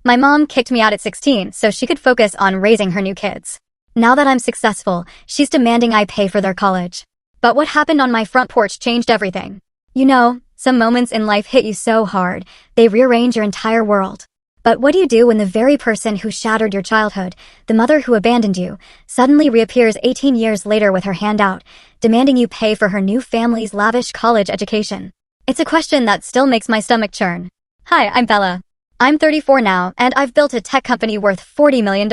My mom kicked me out at 16 so she could focus on raising her new kids. Now that I'm successful, she's demanding I pay for their college. But what happened on my front porch changed everything. You know, some moments in life hit you so hard, they rearrange your entire world. But what do you do when the very person who shattered your childhood, the mother who abandoned you, suddenly reappears 18 years later with her hand out, demanding you pay for her new family's lavish college education? It's a question that still makes my stomach churn. Hi, I'm Bella. I'm 34 now, and I've built a tech company worth $40 million.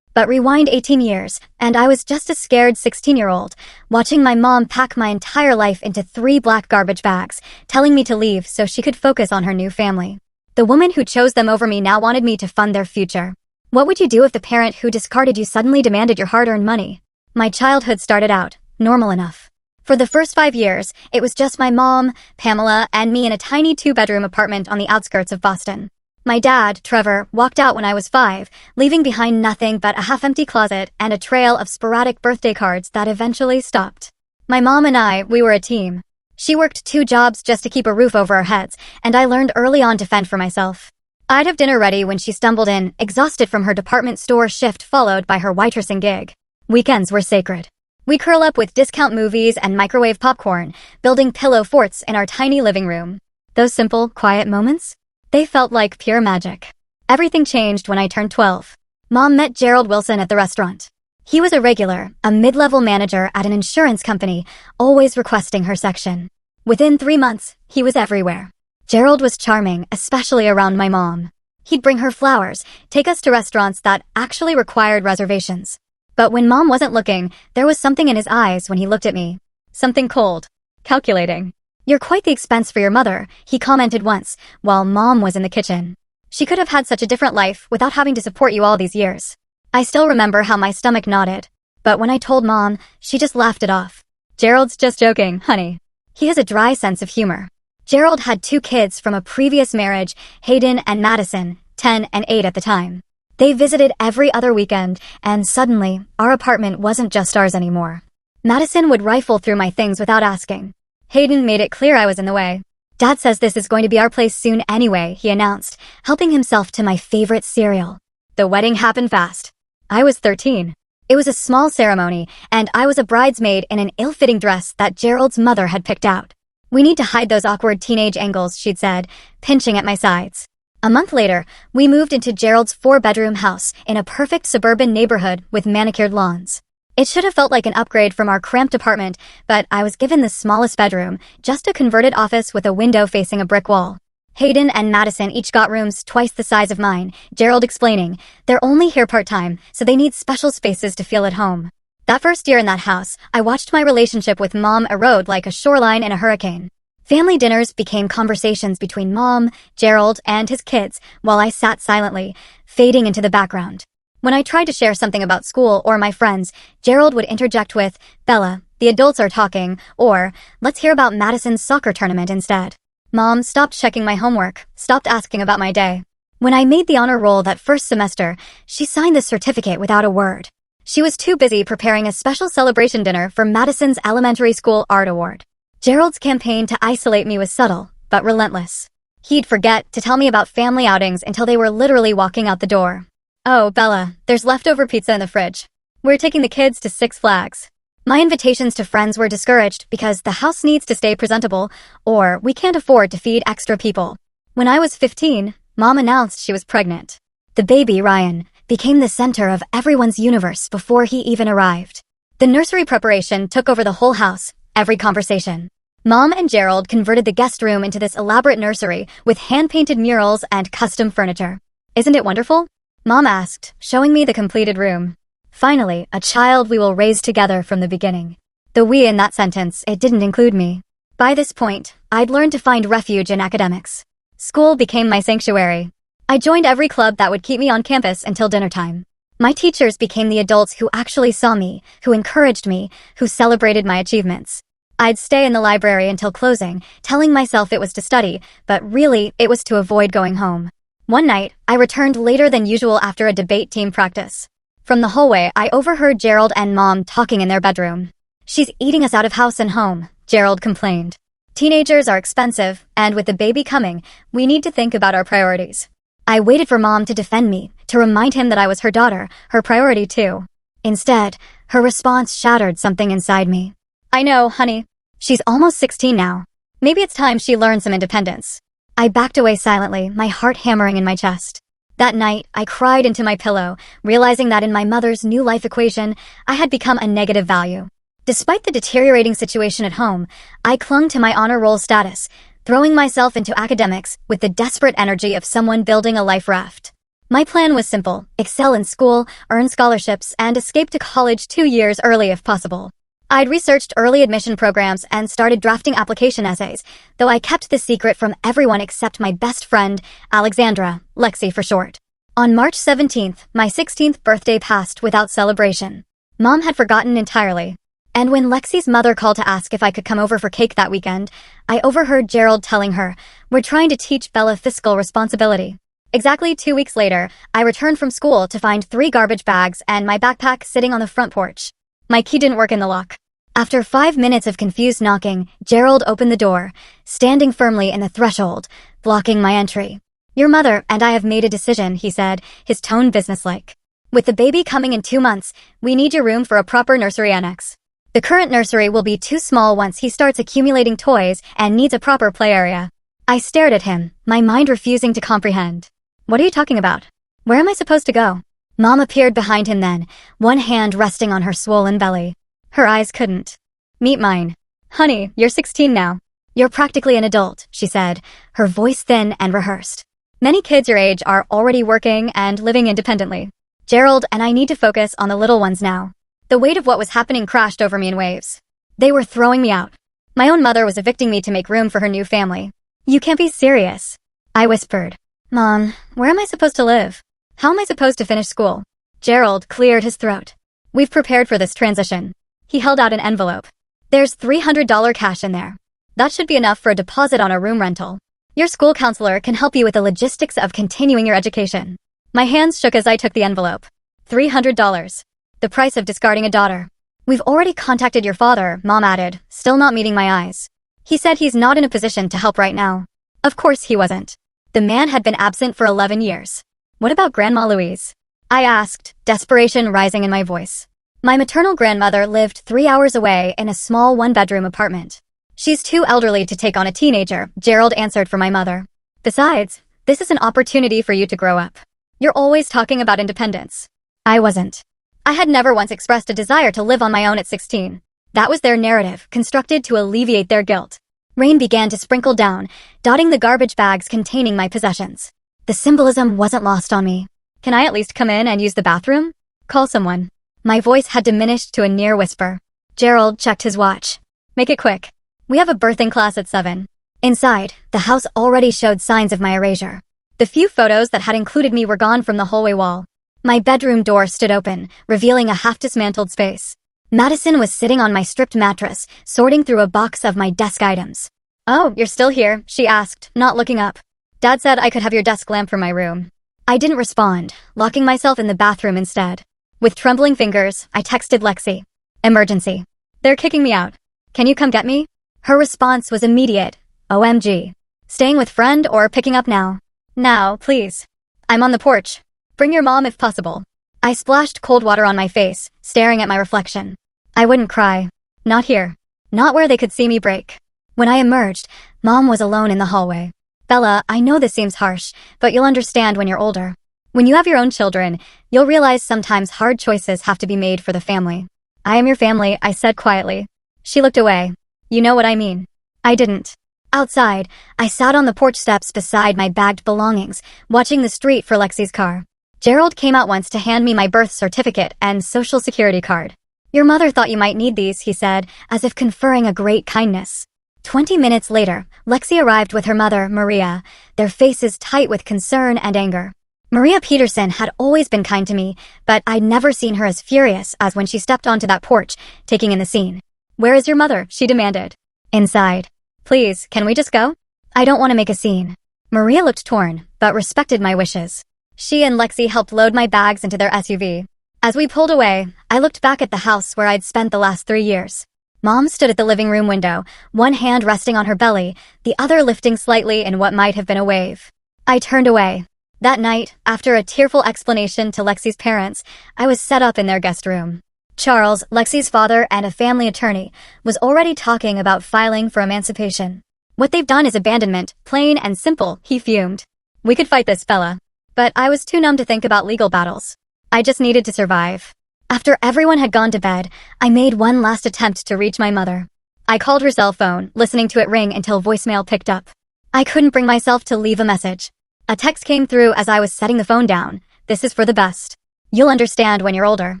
But rewind 18 years, and I was just a scared 16-year-old, watching my mom pack my entire life into 3 black garbage bags, telling me to leave so she could focus on her new family. The woman who chose them over me now wanted me to fund their future. What would you do if the parent who discarded you suddenly demanded your hard-earned money? My childhood started out normal enough. For the first 5 years, it was just my mom, Pamela, and me in a tiny 2-bedroom apartment on the outskirts of Boston. My dad, Trevor, walked out when I was 5, leaving behind nothing but a half-empty closet and a trail of sporadic birthday cards that eventually stopped. My mom and we were a team. She worked 2 jobs just to keep a roof over our heads, and I learned early on to fend for myself. I'd have dinner ready when she stumbled in, exhausted from her department store shift followed by her waitressing gig. Weekends were sacred. We curl up with discount movies and microwave popcorn, building pillow forts in our tiny living room. Those simple, quiet moments? They felt like pure magic. Everything changed when I turned 12. Mom met Gerald Wilson at the restaurant. He was a regular, a mid-level manager at an insurance company, always requesting her section. Within 3 months, he was everywhere. Gerald was charming, especially around my mom. He'd bring her flowers, take us to restaurants that actually required reservations. But when Mom wasn't looking, there was something in his eyes when he looked at me. Something cold. Calculating. "You're quite the expense for your mother," he commented once, while Mom was in the kitchen. She could have had such a different life without having to support you all these years. I still remember how my stomach nodded. But when I told Mom, she just laughed it off. "Gerald's just joking, honey." He has a dry sense of humor. Gerald had 2 kids from a previous marriage, Hayden and Madison, 10 and 8 at the time. They visited every other weekend, and suddenly, our apartment wasn't just ours anymore. Madison would rifle through my things without asking. Hayden made it clear I was in the way. "Dad says this is going to be our place soon anyway," he announced, helping himself to my favorite cereal. The wedding happened fast. I was 13. It was a small ceremony, and I was a bridesmaid in an ill-fitting dress that Gerald's mother had picked out. "We need to hide those awkward teenage angles," she'd said, pinching at my sides. A month later, we moved into Gerald's 4-bedroom house in a perfect suburban neighborhood with manicured lawns. It should have felt like an upgrade from our cramped apartment, but I was given the smallest bedroom, just a converted office with a window facing a brick wall. Hayden and Madison each got rooms twice the size of mine, Gerald explaining. "They're only here part-time, so they need special spaces to feel at home." That first year in that house, I watched my relationship with Mom erode like a shoreline in a hurricane. Family dinners became conversations between Mom, Gerald, and his kids, while I sat silently, fading into the background. When I tried to share something about school or my friends, Gerald would interject with, "Bella, the adults are talking," or, "Let's hear about Madison's soccer tournament instead." Mom stopped checking my homework, stopped asking about my day. When I made the honor roll that first semester, she signed the certificate without a word. She was too busy preparing a special celebration dinner for Madison's elementary school art award. Gerald's campaign to isolate me was subtle, but relentless. He'd forget to tell me about family outings until they were literally walking out the door. "Oh, Bella, there's leftover pizza in the fridge. We're taking the kids to Six Flags." My invitations to friends were discouraged because the house needs to stay presentable, or we can't afford to feed extra people. When I was 15, Mom announced she was pregnant. The baby, Ryan, became the center of everyone's universe before he even arrived. The nursery preparation took over the whole house, every conversation. Mom and Gerald converted the guest room into this elaborate nursery with hand-painted murals and custom furniture. "Isn't it wonderful?" Mom asked, showing me the completed room. "Finally, a child we will raise together from the beginning." The "we" in that sentence, it didn't include me. By this point, I'd learned to find refuge in academics. School became my sanctuary. I joined every club that would keep me on campus until dinner time. My teachers became the adults who actually saw me, who encouraged me, who celebrated my achievements. I'd stay in the library until closing, telling myself it was to study, but really, it was to avoid going home. One night, I returned later than usual after a debate team practice. From the hallway, I overheard Gerald and Mom talking in their bedroom. "She's eating us out of house and home," Gerald complained. "Teenagers are expensive, and with the baby coming, we need to think about our priorities." I waited for Mom to defend me, to remind him that I was her daughter, her priority too. Instead, her response shattered something inside me. I know, honey. She's almost 16 now. Maybe it's time she learned some independence. I backed away silently, my heart hammering in my chest. That night, I cried into my pillow, realizing that in my mother's new life equation, I had become a negative value. Despite the deteriorating situation at home, I clung to my honor roll status, throwing myself into academics with the desperate energy of someone building a life raft. My plan was simple: excel in school, earn scholarships, and escape to college 2 years early if possible. I'd researched early admission programs and started drafting application essays, though I kept the secret from everyone except my best friend, Alexandra, Lexi for short. On March 17th, my 16th birthday passed without celebration. Mom had forgotten entirely. And when Lexi's mother called to ask if I could come over for cake that weekend, I overheard Gerald telling her, "We're trying to teach Bella fiscal responsibility." Exactly 2 weeks later, I returned from school to find 3 garbage bags and my backpack sitting on the front porch. My key didn't work in the lock. After 5 minutes of confused knocking, Gerald opened the door, standing firmly in the threshold, blocking my entry. "Your mother and I have made a decision," he said, his tone businesslike. "With the baby coming in 2 months, we need your room for a proper nursery annex. The current nursery will be too small once he starts accumulating toys and needs a proper play area." I stared at him, my mind refusing to comprehend. "What are you talking about? Where am I supposed to go?" Mom appeared behind him then, one hand resting on her swollen belly. Her eyes couldn't meet mine. "Honey, you're 16 now. You're practically an adult," she said, her voice thin and rehearsed. "Many kids your age are already working and living independently. Gerald and I need to focus on the little ones now." The weight of what was happening crashed over me in waves. They were throwing me out. My own mother was evicting me to make room for her new family. "You can't be serious," I whispered. "Mom, where am I supposed to live? How am I supposed to finish school?" Gerald cleared his throat. "We've prepared for this transition." He held out an envelope. "There's $300 cash in there. That should be enough for a deposit on a room rental. Your school counselor can help you with the logistics of continuing your education." My hands shook as I took the envelope. $300. The price of discarding a daughter. "We've already contacted your father," Mom added, still not meeting my eyes. "He said he's not in a position to help right now." Of course he wasn't. The man had been absent for 11 years. "What about Grandma Louise?" I asked, desperation rising in my voice. My maternal grandmother lived 3 hours away in a small one-bedroom apartment. "She's too elderly to take on a teenager," Gerald answered for my mother. "Besides, this is an opportunity for you to grow up. You're always talking about independence." I wasn't. I had never once expressed a desire to live on my own at 16. That was their narrative, constructed to alleviate their guilt. Rain began to sprinkle down, dotting the garbage bags containing my possessions. The symbolism wasn't lost on me. "Can I at least come in and use the bathroom? Call someone." My voice had diminished to a near whisper. Gerald checked his watch. "Make it quick. We have a birthing class at 7. Inside, the house already showed signs of my erasure. The few photos that had included me were gone from the hallway wall. My bedroom door stood open, revealing a half-dismantled space. Madison was sitting on my stripped mattress, sorting through a box of my desk items. "Oh, you're still here?" she asked, not looking up. "Dad said I could have your desk lamp for my room." I didn't respond, locking myself in the bathroom instead. With trembling fingers, I texted Lexi. "Emergency. They're kicking me out. Can you come get me?" Her response was immediate. "OMG. Staying with friend or picking up now?" "Now, please. I'm on the porch. Bring your mom if possible." I splashed cold water on my face, staring at my reflection. I wouldn't cry. Not here. Not where they could see me break. When I emerged, Mom was alone in the hallway. "Bella, I know this seems harsh, but you'll understand when you're older. When you have your own children, you'll realize sometimes hard choices have to be made for the family." "I am your family," I said quietly. She looked away. "You know what I mean." I didn't. Outside, I sat on the porch steps beside my bagged belongings, watching the street for Lexi's car. Gerald came out once to hand me my birth certificate and social security card. "Your mother thought you might need these," he said, as if conferring a great kindness. 20 minutes later, Lexi arrived with her mother, Maria, their faces tight with concern and anger. Maria Peterson had always been kind to me, but I'd never seen her as furious as when she stepped onto that porch, taking in the scene. "Where is your mother?" she demanded. "Inside." "Please, can we just go?" "I don't want to make a scene." Maria looked torn, but respected my wishes. She and Lexi helped load my bags into their SUV. As we pulled away, I looked back at the house where I'd spent the last 3 years. Mom stood at the living room window, one hand resting on her belly, the other lifting slightly in what might have been a wave. I turned away. That night, after a tearful explanation to Lexi's parents, I was set up in their guest room. Charles, Lexi's father and a family attorney, was already talking about filing for emancipation. What they've done is abandonment, plain and simple, he fumed. We could fight this fella. But I was too numb to think about legal battles. I just needed to survive. After everyone had gone to bed, I made one last attempt to reach my mother. I called her cell phone, listening to it ring until voicemail picked up. I couldn't bring myself to leave a message. A text came through as I was setting the phone down. This is for the best. You'll understand when you're older.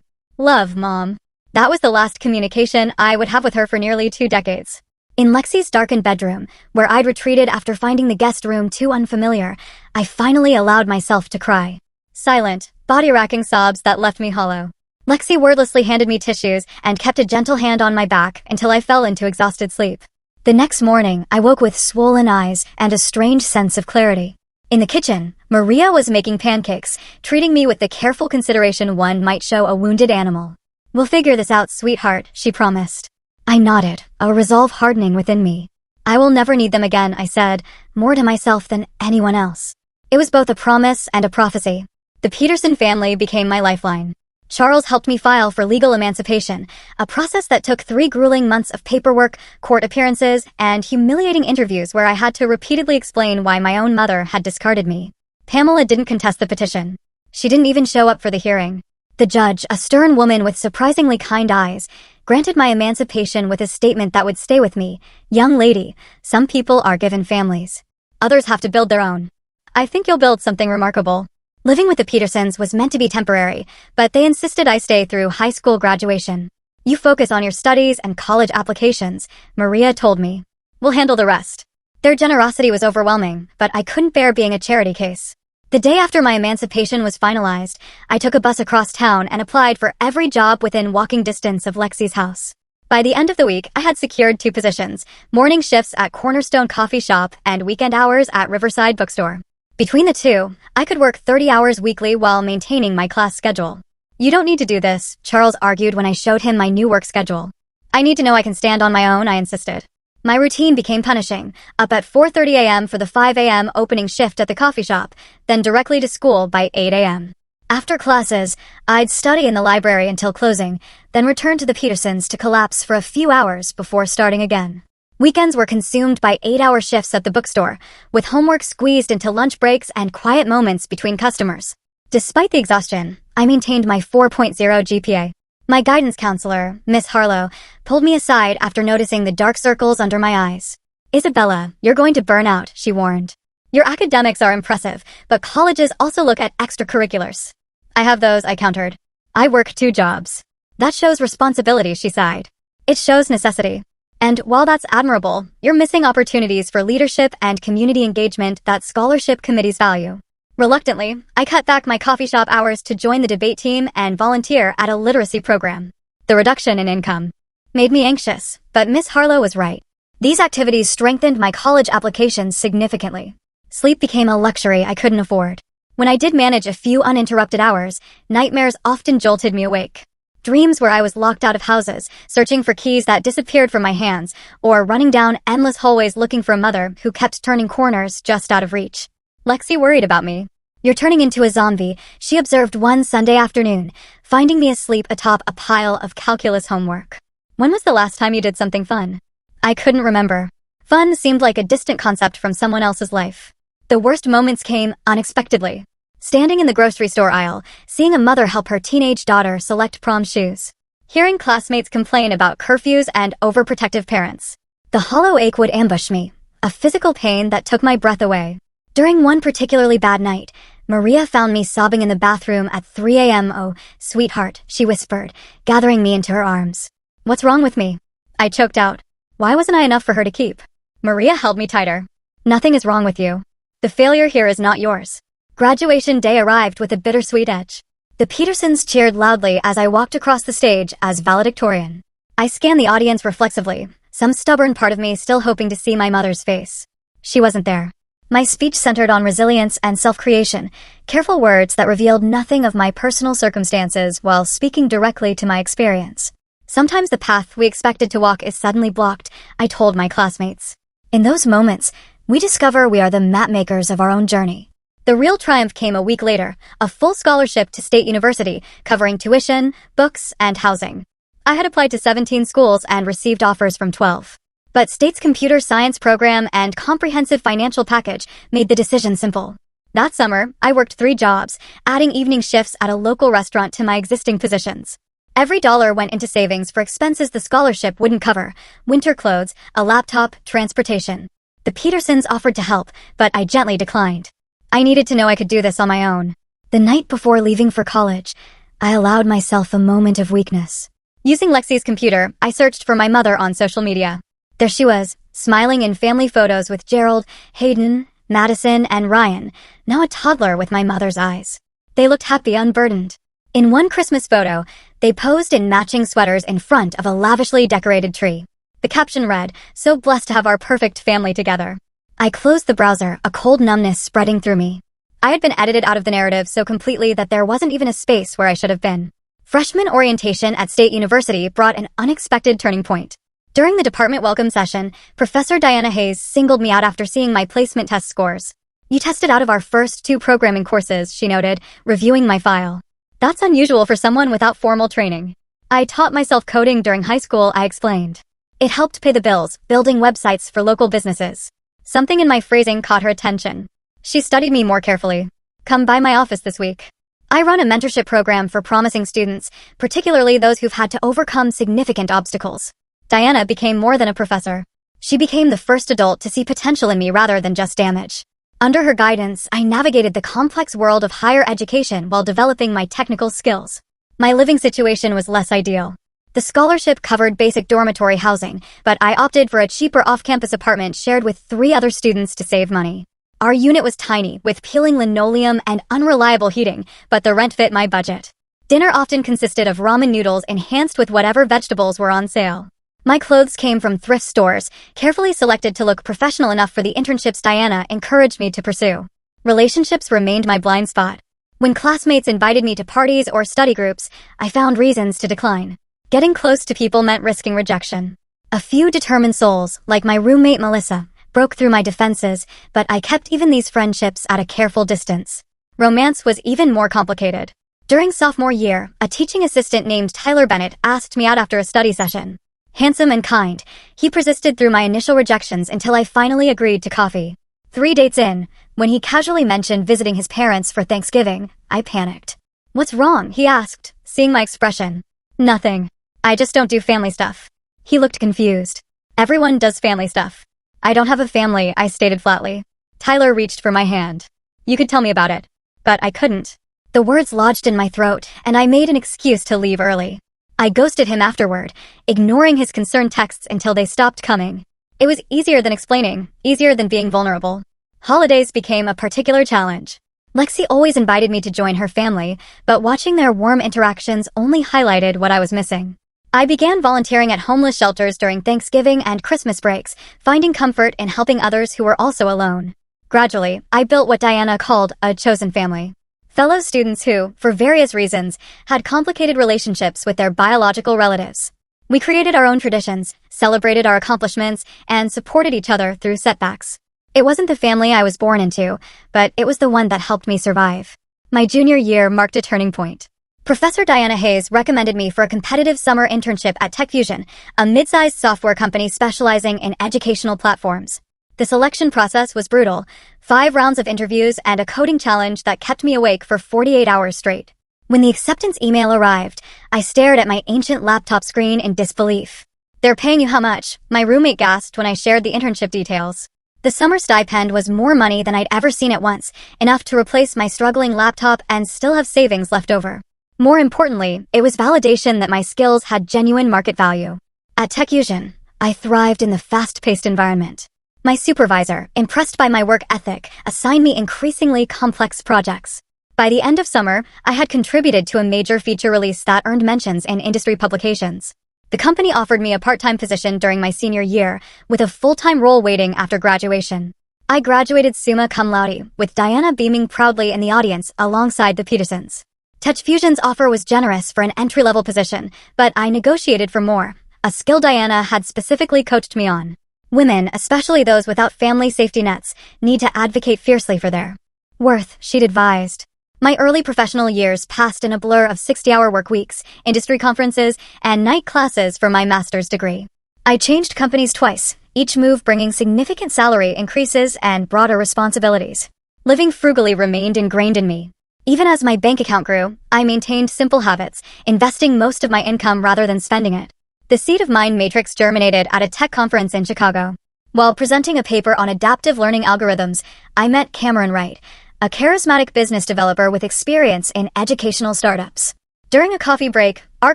Love, Mom. That was the last communication I would have with her for nearly 2 decades. In Lexi's darkened bedroom, where I'd retreated after finding the guest room too unfamiliar, I finally allowed myself to cry. Silent, body-racking sobs that left me hollow. Lexi wordlessly handed me tissues and kept a gentle hand on my back until I fell into exhausted sleep. The next morning, I woke with swollen eyes and a strange sense of clarity. In the kitchen, Maria was making pancakes, treating me with the careful consideration one might show a wounded animal. We'll figure this out, sweetheart, she promised. I nodded, a resolve hardening within me. I will never need them again, I said, more to myself than anyone else. It was both a promise and a prophecy. The Peterson family became my lifeline. Charles helped me file for legal emancipation, a process that took 3 grueling months of paperwork, court appearances, and humiliating interviews where I had to repeatedly explain why my own mother had discarded me. Pamela didn't contest the petition. She didn't even show up for the hearing. The judge, a stern woman with surprisingly kind eyes, granted my emancipation with a statement that would stay with me. Young lady, some people are given families. Others have to build their own. I think you'll build something remarkable. Living with the Petersons was meant to be temporary, but they insisted I stay through high school graduation. You focus on your studies and college applications, Maria told me. We'll handle the rest. Their generosity was overwhelming, but I couldn't bear being a charity case. The day after my emancipation was finalized, I took a bus across town and applied for every job within walking distance of Lexi's house. By the end of the week, I had secured 2 positions, morning shifts at Cornerstone Coffee Shop and weekend hours at Riverside Bookstore. Between the 2, I could work 30 hours weekly while maintaining my class schedule. You don't need to do this, Charles argued when I showed him my new work schedule. I need to know I can stand on my own, I insisted. My routine became punishing, up at 4:30 a.m. for the 5 a.m. opening shift at the coffee shop, then directly to school by 8 a.m. After classes, I'd study in the library until closing, then return to the Petersons to collapse for a few hours before starting again. Weekends were consumed by 8-hour shifts at the bookstore, with homework squeezed into lunch breaks and quiet moments between customers. Despite the exhaustion, I maintained my 4.0 GPA. My guidance counselor, Miss Harlow, pulled me aside after noticing the dark circles under my eyes. Isabella, you're going to burn out, she warned. Your academics are impressive, but colleges also look at extracurriculars. I have those, I countered. I work 2 jobs. That shows responsibility, she sighed. It shows necessity. And while that's admirable, you're missing opportunities for leadership and community engagement that scholarship committees value. Reluctantly, I cut back my coffee shop hours to join the debate team and volunteer at a literacy program. The reduction in income made me anxious, but Miss Harlow was right. These activities strengthened my college applications significantly. Sleep became a luxury I couldn't afford. When I did manage a few uninterrupted hours, nightmares often jolted me awake. Dreams where I was locked out of houses, searching for keys that disappeared from my hands, or running down endless hallways looking for a mother who kept turning corners just out of reach. Lexi worried about me. You're turning into a zombie, she observed one Sunday afternoon, finding me asleep atop a pile of calculus homework. When was the last time you did something fun? I couldn't remember. Fun seemed like a distant concept from someone else's life. The worst moments came unexpectedly. Standing in the grocery store aisle, seeing a mother help her teenage daughter select prom shoes. Hearing classmates complain about curfews and overprotective parents. The hollow ache would ambush me, a physical pain that took my breath away. During one particularly bad night, Maria found me sobbing in the bathroom at 3 a.m. Oh, sweetheart, she whispered, gathering me into her arms. What's wrong with me? I choked out. Why wasn't I enough for her to keep? Maria held me tighter. Nothing is wrong with you. The failure here is not yours. Graduation day arrived with a bittersweet edge. The Petersons cheered loudly as I walked across the stage as valedictorian. I scanned the audience reflexively, some stubborn part of me still hoping to see my mother's face. She wasn't there. My speech centered on resilience and self-creation, careful words that revealed nothing of my personal circumstances while speaking directly to my experience. Sometimes the path we expected to walk is suddenly blocked, I told my classmates. In those moments, we discover we are the map makers of our own journey. The real triumph came a week later, a full scholarship to State University, covering tuition, books, and housing. I had applied to 17 schools and received offers from 12. But State's computer science program and comprehensive financial package made the decision simple. That summer, I worked 3 jobs, adding evening shifts at a local restaurant to my existing positions. Every dollar went into savings for expenses the scholarship wouldn't cover: winter clothes, a laptop, transportation. The Petersons offered to help, but I gently declined. I needed to know I could do this on my own. The night before leaving for college, I allowed myself a moment of weakness. Using Lexi's computer, I searched for my mother on social media. There she was, smiling in family photos with Gerald, Hayden, Madison, and Ryan, now a toddler with my mother's eyes. They looked happy, unburdened. In one Christmas photo, they posed in matching sweaters in front of a lavishly decorated tree. The caption read, "So blessed to have our perfect family together." I closed the browser, a cold numbness spreading through me. I had been edited out of the narrative so completely that there wasn't even a space where I should have been. Freshman orientation at State University brought an unexpected turning point. During the department welcome session, Professor Diana Hayes singled me out after seeing my placement test scores. "You tested out of our first 2 programming courses," she noted, reviewing my file. "That's unusual for someone without formal training." "I taught myself coding during high school," I explained. "It helped pay the bills, building websites for local businesses." Something in my phrasing caught her attention. She studied me more carefully. "Come by my office this week. I run a mentorship program for promising students, particularly those who've had to overcome significant obstacles." Diana became more than a professor. She became the first adult to see potential in me rather than just damage. Under her guidance, I navigated the complex world of higher education while developing my technical skills. My living situation was less ideal. The scholarship covered basic dormitory housing, but I opted for a cheaper off-campus apartment shared with 3 other students to save money. Our unit was tiny, with peeling linoleum and unreliable heating, but the rent fit my budget. Dinner often consisted of ramen noodles enhanced with whatever vegetables were on sale. My clothes came from thrift stores, carefully selected to look professional enough for the internships Diana encouraged me to pursue. Relationships remained my blind spot. When classmates invited me to parties or study groups, I found reasons to decline. Getting close to people meant risking rejection. A few determined souls, like my roommate Melissa, broke through my defenses, but I kept even these friendships at a careful distance. Romance was even more complicated. During sophomore year, a teaching assistant named Tyler Bennett asked me out after a study session. Handsome and kind, he persisted through my initial rejections until I finally agreed to coffee. 3 dates in, when he casually mentioned visiting his parents for Thanksgiving, I panicked. "What's wrong?" he asked, seeing my expression. "Nothing. I just don't do family stuff." He looked confused. "Everyone does family stuff." "I don't have a family," I stated flatly. Tyler reached for my hand. "You could tell me about it." But I couldn't. The words lodged in my throat, and I made an excuse to leave early. I ghosted him afterward, ignoring his concerned texts until they stopped coming. It was easier than explaining, easier than being vulnerable. Holidays became a particular challenge. Lexi always invited me to join her family, but watching their warm interactions only highlighted what I was missing. I began volunteering at homeless shelters during Thanksgiving and Christmas breaks, finding comfort in helping others who were also alone. Gradually, I built what Diana called a chosen family. Fellow students who, for various reasons, had complicated relationships with their biological relatives. We created our own traditions, celebrated our accomplishments, and supported each other through setbacks. It wasn't the family I was born into, but it was the one that helped me survive. My junior year marked a turning point. Professor Diana Hayes recommended me for a competitive summer internship at TechFusion, a mid-sized software company specializing in educational platforms. The selection process was brutal: 5 rounds of interviews and a coding challenge that kept me awake for 48 hours straight. When the acceptance email arrived, I stared at my ancient laptop screen in disbelief. "They're paying you how much?" my roommate gasped when I shared the internship details. The summer stipend was more money than I'd ever seen at once, enough to replace my struggling laptop and still have savings left over. More importantly, it was validation that my skills had genuine market value. At TechFusion, I thrived in the fast-paced environment. My supervisor, impressed by my work ethic, assigned me increasingly complex projects. By the end of summer, I had contributed to a major feature release that earned mentions in industry publications. The company offered me a part-time position during my senior year, with a full-time role waiting after graduation. I graduated summa cum laude, with Diana beaming proudly in the audience alongside the Petersons. TechFusion's offer was generous for an entry-level position, but I negotiated for more, a skill Diana had specifically coached me on. Women, especially those without family safety nets, need to advocate fiercely for their Worth, she'd advised. My early professional years passed in a blur of 60-hour work weeks, industry conferences, and night classes for my master's degree. I changed companies twice, each move bringing significant salary increases and broader responsibilities. Living frugally remained ingrained in me. Even as my bank account grew, I maintained simple habits, investing most of my income rather than spending it. The seed of Mind Matrix germinated at a tech conference in Chicago. While presenting a paper on adaptive learning algorithms, I met Cameron Wright, a charismatic business developer with experience in educational startups. During a coffee break, our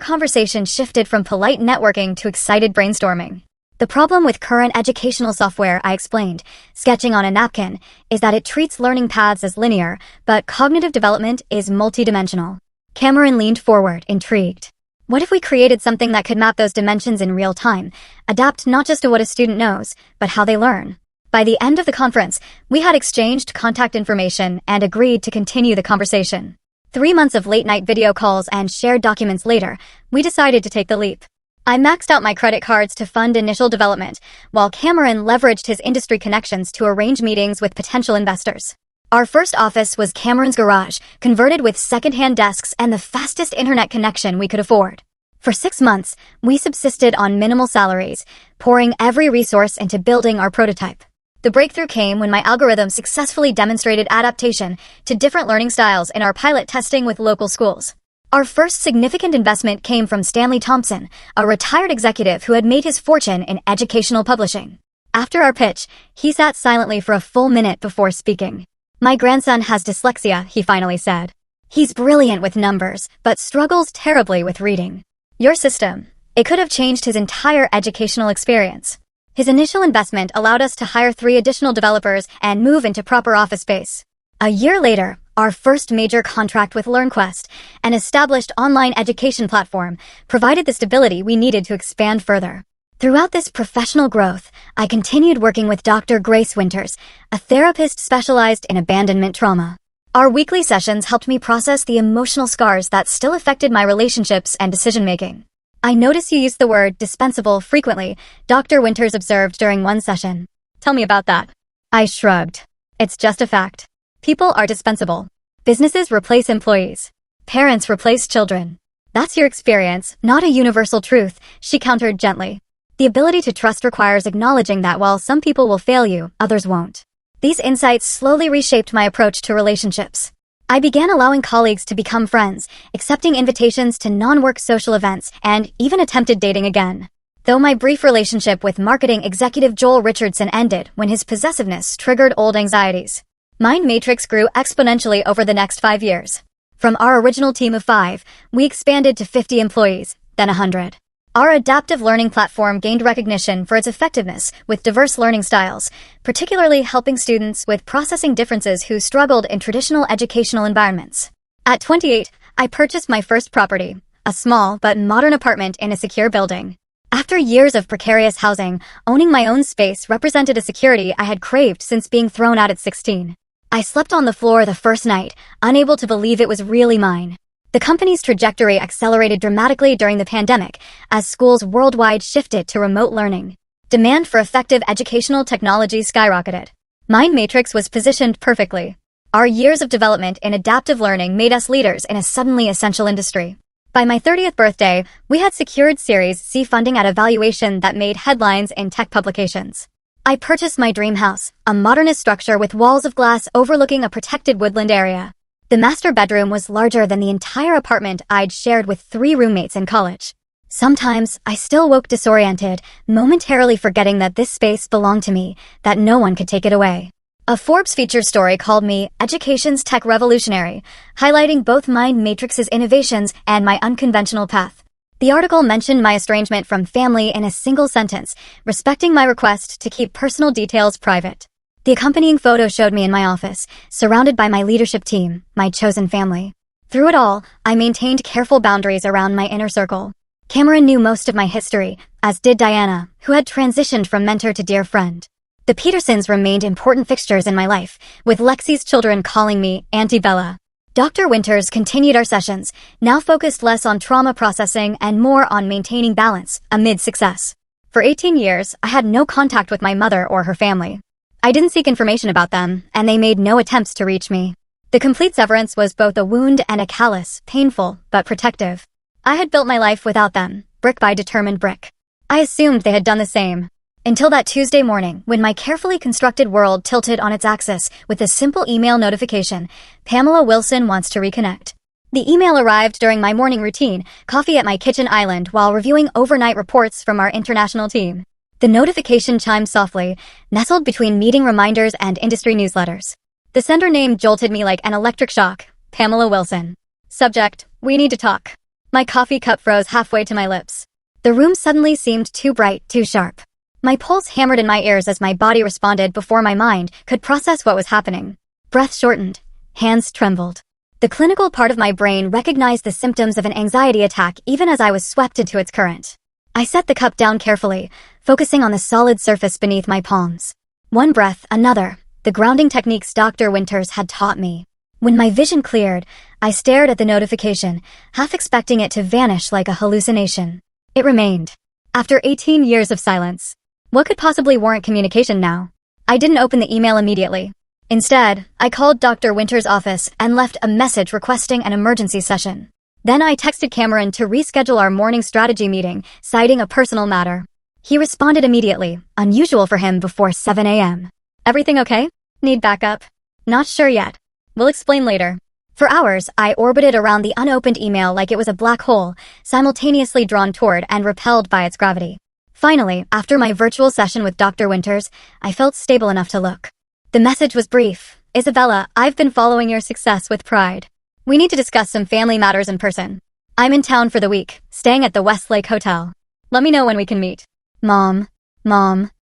conversation shifted from polite networking to excited brainstorming. The problem with current educational software, I explained, sketching on a napkin, is that it treats learning paths as linear, but cognitive development is multidimensional. Cameron leaned forward, intrigued. What if we created something that could map those dimensions in real time, adapt not just to what a student knows, but how they learn? By the end of the conference, we had exchanged contact information and agreed to continue the conversation. 3 months of late-night video calls and shared documents later, we decided to take the leap. I maxed out my credit cards to fund initial development, while Cameron leveraged his industry connections to arrange meetings with potential investors. Our first office was Cameron's garage, converted with second-hand desks and the fastest internet connection we could afford. For 6 months, we subsisted on minimal salaries, pouring every resource into building our prototype. The breakthrough came when my algorithm successfully demonstrated adaptation to different learning styles in our pilot testing with local schools. Our first significant investment came from Stanley Thompson, a retired executive who had made his fortune in educational publishing. After our pitch, he sat silently for a full minute before speaking. "My grandson has dyslexia," he finally said. "He's brilliant with numbers, but struggles terribly with reading. Your system, it could have changed his entire educational experience." His initial investment allowed us to hire 3 additional developers and move into proper office space. A year later, our first major contract with LearnQuest, an established online education platform, provided the stability we needed to expand further. Throughout this professional growth, I continued working with Dr. Grace Winters, a therapist specialized in abandonment trauma. Our weekly sessions helped me process the emotional scars that still affected my relationships and decision-making. "I notice you use the word dispensable frequently," Dr. Winters observed during one session. "Tell me about that." I shrugged. "It's just a fact. People are dispensable. Businesses replace employees. Parents replace children. That's your experience, not a universal truth," she countered gently. "The ability to trust requires acknowledging that while some people will fail you, others won't." These insights slowly reshaped my approach to relationships. I began allowing colleagues to become friends, accepting invitations to non-work social events, and even attempted dating again. Though my brief relationship with marketing executive Joel Richardson ended when his possessiveness triggered old anxieties. Mind Matrix grew exponentially over the next 5 years. From our original team of 5, we expanded to 50 employees, then 100. Our adaptive learning platform gained recognition for its effectiveness with diverse learning styles, particularly helping students with processing differences who struggled in traditional educational environments. At 28, I purchased my first property, a small but modern apartment in a secure building. After years of precarious housing, owning my own space represented a security I had craved since being thrown out at 16. I slept on the floor the first night, unable to believe it was really mine. The company's trajectory accelerated dramatically during the pandemic as schools worldwide shifted to remote learning. Demand for effective educational technology skyrocketed. Mind Matrix was positioned perfectly. Our years of development in adaptive learning made us leaders in a suddenly essential industry. By my 30th birthday, we had secured Series C funding at a valuation that made headlines in tech publications. I purchased my dream house, a modernist structure with walls of glass overlooking a protected woodland area. The master bedroom was larger than the entire apartment I'd shared with 3 roommates in college. Sometimes, I still woke disoriented, momentarily forgetting that this space belonged to me, that no one could take it away. A Forbes feature story called me Education's Tech Revolutionary, highlighting both Mind Matrix's innovations and my unconventional path. The article mentioned my estrangement from family in a single sentence, respecting my request to keep personal details private. The accompanying photo showed me in my office, surrounded by my leadership team, my chosen family. Through it all, I maintained careful boundaries around my inner circle. Cameron knew most of my history, as did Diana, who had transitioned from mentor to dear friend. The Petersons remained important fixtures in my life, with Lexi's children calling me Auntie Bella. Dr. Winters continued our sessions, now focused less on trauma processing and more on maintaining balance amid success. For 18 years, I had no contact with my mother or her family. I didn't seek information about them, and they made no attempts to reach me. The complete severance was both a wound and a callous, painful, but protective. I had built my life without them, brick by determined brick. I assumed they had done the same. Until that Tuesday morning, when my carefully constructed world tilted on its axis with a simple email notification: Pamela Wilson wants to reconnect. The email arrived during my morning routine, coffee at my kitchen island while reviewing overnight reports from our international team. The notification chimed softly, nestled between meeting reminders and industry newsletters. The sender name jolted me like an electric shock: Pamela Wilson. Subject: we need to talk. My coffee cup froze halfway to my lips. The room suddenly seemed too bright, too sharp. My pulse hammered in my ears as my body responded before my mind could process what was happening. Breath shortened. Hands trembled. The clinical part of my brain recognized the symptoms of an anxiety attack even as I was swept into its current. I set the cup down carefully, focusing on the solid surface beneath my palms. One breath, another, the grounding techniques Dr. Winters had taught me. When my vision cleared, I stared at the notification, half expecting it to vanish like a hallucination. It remained. After 18 years of silence. What could possibly warrant communication now? I didn't open the email immediately. Instead, I called Dr. Winters' office and left a message requesting an emergency session. Then I texted Cameron to reschedule our morning strategy meeting, citing a personal matter. He responded immediately, unusual for him before 7 a.m. Everything okay? Need backup? Not sure yet. We'll explain later. For hours, I orbited around the unopened email like it was a black hole, simultaneously drawn toward and repelled by its gravity. Finally, after my virtual session with Dr. Winters, I felt stable enough to look. The message was brief. Isabella, I've been following your success with pride. We need to discuss some family matters in person. I'm in town for the week, staying at the Westlake Hotel. Let me know when we can meet. Mom.